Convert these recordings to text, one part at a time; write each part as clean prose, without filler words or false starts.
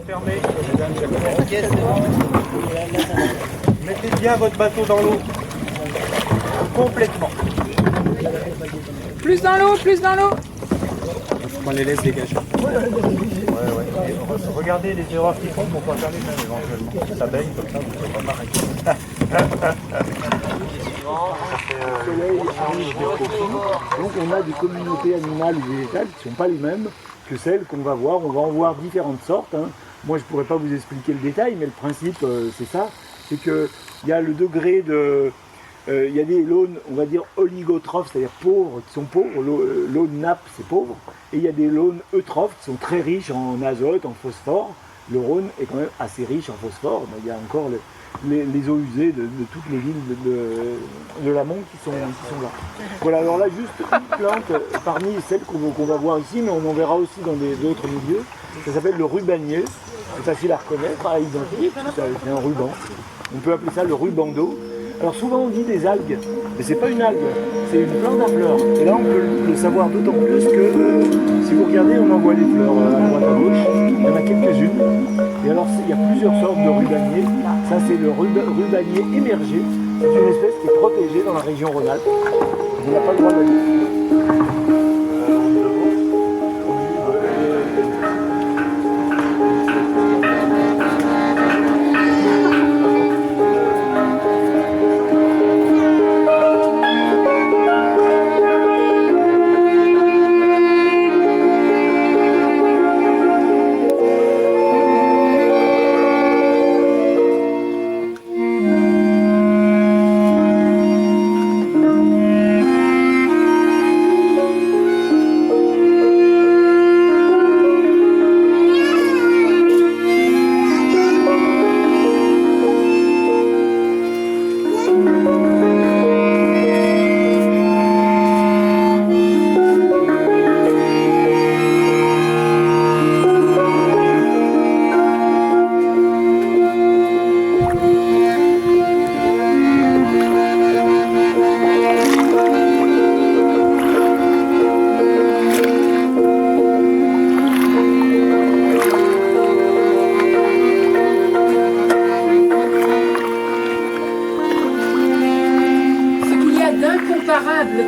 fermé. Mettez bien votre bateau dans l'eau. Complètement. Plus dans l'eau, plus dans l'eau. On les laisse dégager. Ouais. Et regardez les erreurs qu'ils font pour pas faire les mêmes éventuellement. Ça baigne comme ça, vous ne pouvez pas pareil. Donc on a des communautés animales ou végétales qui ne sont pas les mêmes que celles qu'on va voir. On va en voir différentes sortes. Moi je ne pourrais pas vous expliquer le détail, mais le principe c'est ça. C'est qu'il y a le degré de... Il y a des launes, on va dire oligotrophes, c'est-à-dire pauvres, qui sont pauvres. L'aune nappe, c'est pauvre. Et il y a des launes eutrophes qui sont très riches en azote, en phosphore. Le Rhône est quand même assez riche en phosphore. Mais il y a encore les eaux usées de toutes les villes de l'amont qui sont là. Voilà, alors là, juste une plante parmi celles qu'on va voir ici, mais on en verra aussi dans d'autres milieux. Ça s'appelle le rubanier. C'est facile à reconnaître, à identifier. C'est un ruban. On peut appeler ça le ruban d'eau. Alors souvent on dit des algues, mais c'est pas une algue, c'est une plante à fleurs. Et là on peut le savoir d'autant plus que si vous regardez, on en voit les fleurs à droite à gauche. Il y en a quelques-unes. Et alors il y a plusieurs sortes de rubaniers. Ça c'est le rubanier émergé. C'est une espèce qui est protégée dans la région Rhône-Alpes. On n'a pas le droit d'aller.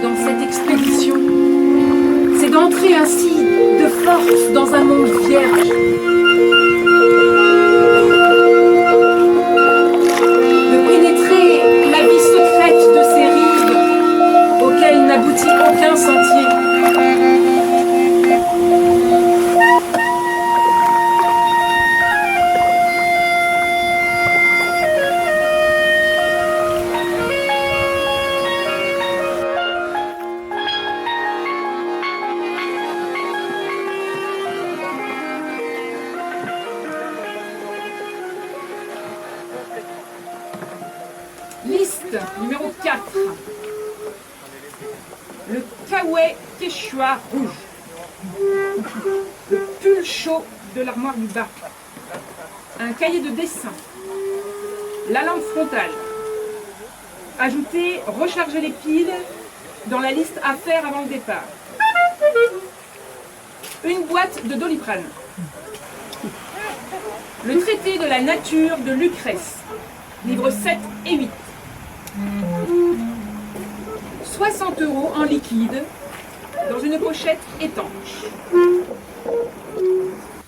Dans cette expédition, c'est d'entrer ainsi de force dans un monde vierge. De pénétrer la vie secrète de ces rives auxquelles n'aboutit aucun sentier. Liste numéro 4. Le Kawe Quechua rouge. Le pull chaud de l'armoire du bas. Un cahier de dessin. La lampe frontale. Ajoutez, recharger les piles dans la liste à faire avant le départ. Une boîte de Doliprane. Le traité de la nature de Lucrèce. Livres 7 et 8. 60 € en liquide dans une pochette étanche.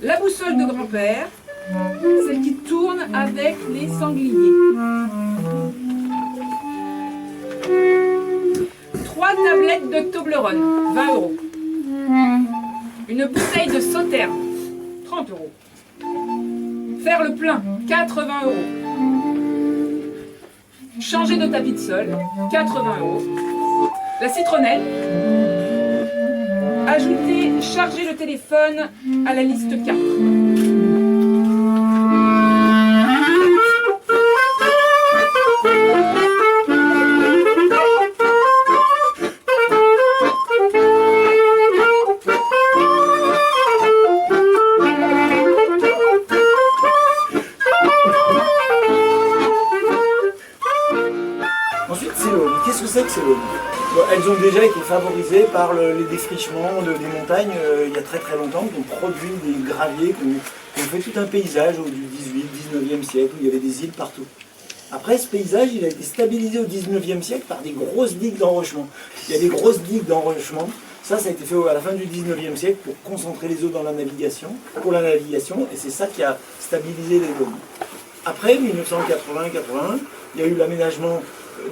La boussole de grand-père, celle qui tourne avec les sangliers. 3 tablettes de Toblerone, 20 €. Une bouteille de Sauterne, 30 €. Faire le plein, 80 €. Changer de tapis de sol, 80 €. La citronnelle. Ajouter, charger le téléphone à la liste 4. Ensuite, c'est l'aune. Qu'est-ce que c'est que ces launes? Elles ont déjà été favorisées par les défrichements des montagnes il y a très très longtemps, qui ont produit des graviers qu'on ont fait tout un paysage au 18, 19e siècle, où il y avait des îles partout. Après, ce paysage, il a été stabilisé au 19e siècle par des grosses digues d'enrochement. Il y a des grosses digues d'enrochement. Ça a été fait à la fin du 19e siècle pour concentrer les eaux dans la navigation, et c'est ça qui a stabilisé les zones. Après, 1980-81, il y a eu l'aménagement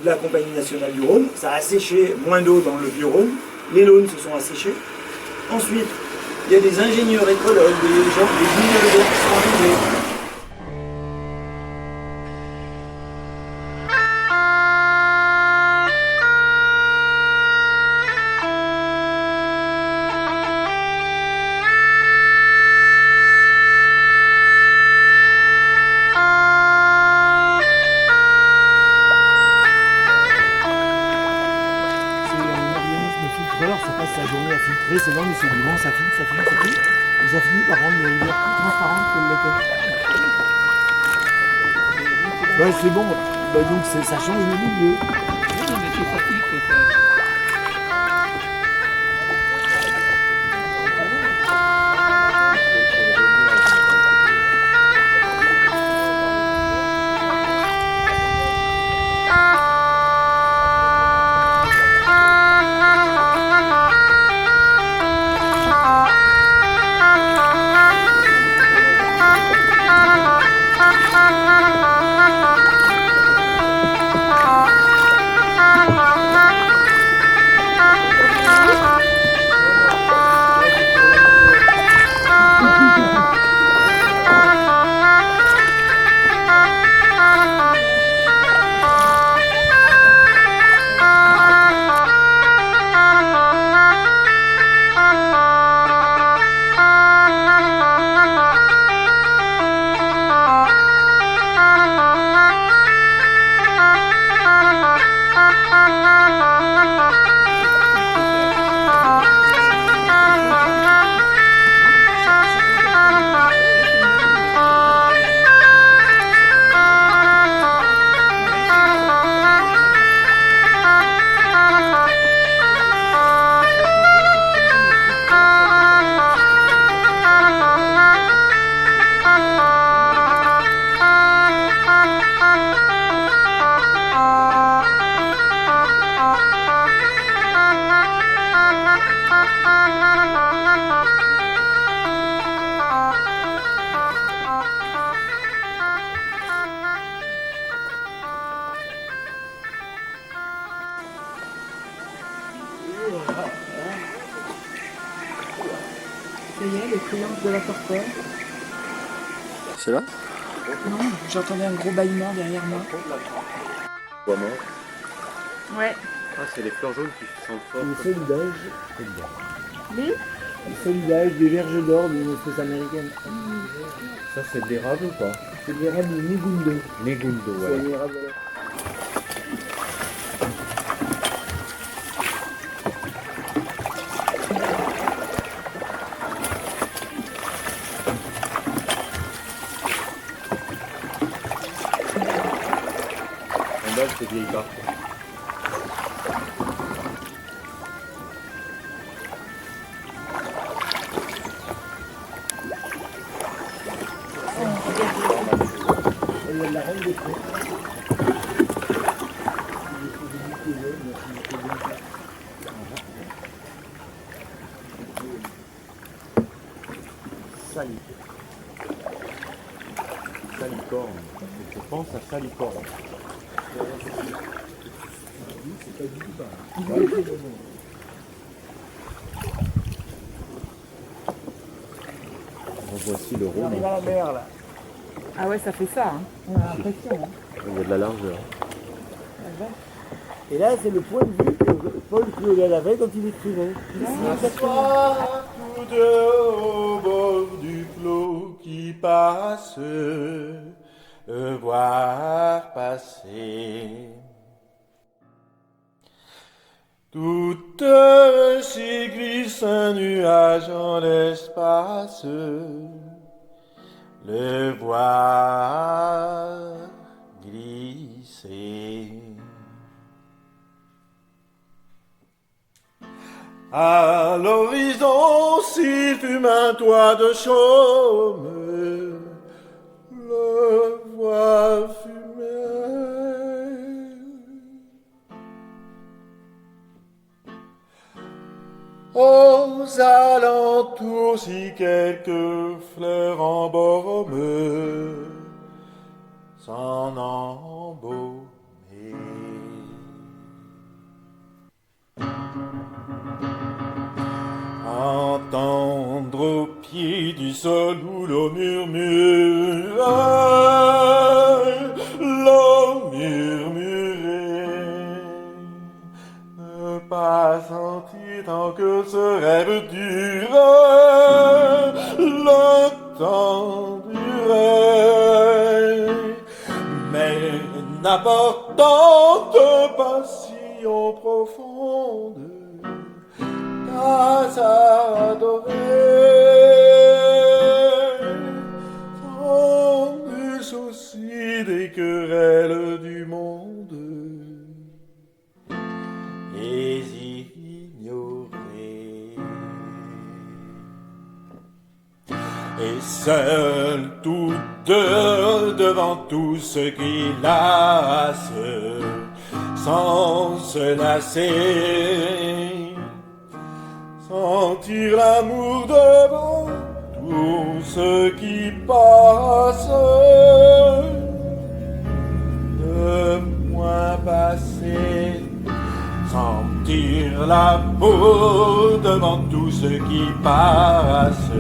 de la Compagnie nationale du Rhône. Ça a asséché moins d'eau dans le Vieux-Rhône. Les Launes se sont asséchés. Ensuite, il y a des ingénieurs écologues, des gens, des ingénieurs qui sont arrivés. Ça passe sa journée à filtrer, c'est long mais c'est du bon, ça filtre. Et ça finit par rendre les rivières plus transparentes qu'elles l'étaient. Ouais, c'est bon, donc ça change le milieu. Non, mais c'est facile que ça. Ça y est, le triomphe de la torpeur. C'est là? Non, j'entendais un gros bâillement derrière moi. Ouais. Ah, c'est les fleurs jaunes qui sont fortes. Le solidage. Les Le solidage des verges d'or d'une espèce américaine. Ça, c'est de l'érable ou pas? C'est de l'érable Negundo. Negundo, C'est ouais. l'érable. En bas, c'est vieille barque. Il y a de la reine des prés. Salicorne. Je pense à salicorne. C'est pas du tout pareil. Voici le Rhône. On est à la mer là. Ah ouais, ça fait ça, hein. On a l'impression. Hein. Il y a de la largeur. Et là, c'est le point de vue que Paul Claudel avait quand il écrivait. Asseoir tout au bord du flot qui passe, voir passer toute si glisse un nuage en l'espace, le voir glisser. À l'horizon, s'il fume un toit de chaume, pris quelques fleurs en baume, s'en embaumer. Entendre au pied du sol où l'eau murmure, ne pas sentir tant que ce rêve dure, le temps durait, mais n'apportant de passion profonde, à adorer, sans nul souci des querelles du monde, les ignorer. Et seuls tous deux devant tout ce qui lasse, sans se lasser, sentir l'amour devant tout ce qui passe, de moins passer, sentir l'amour devant tout ce qui passe.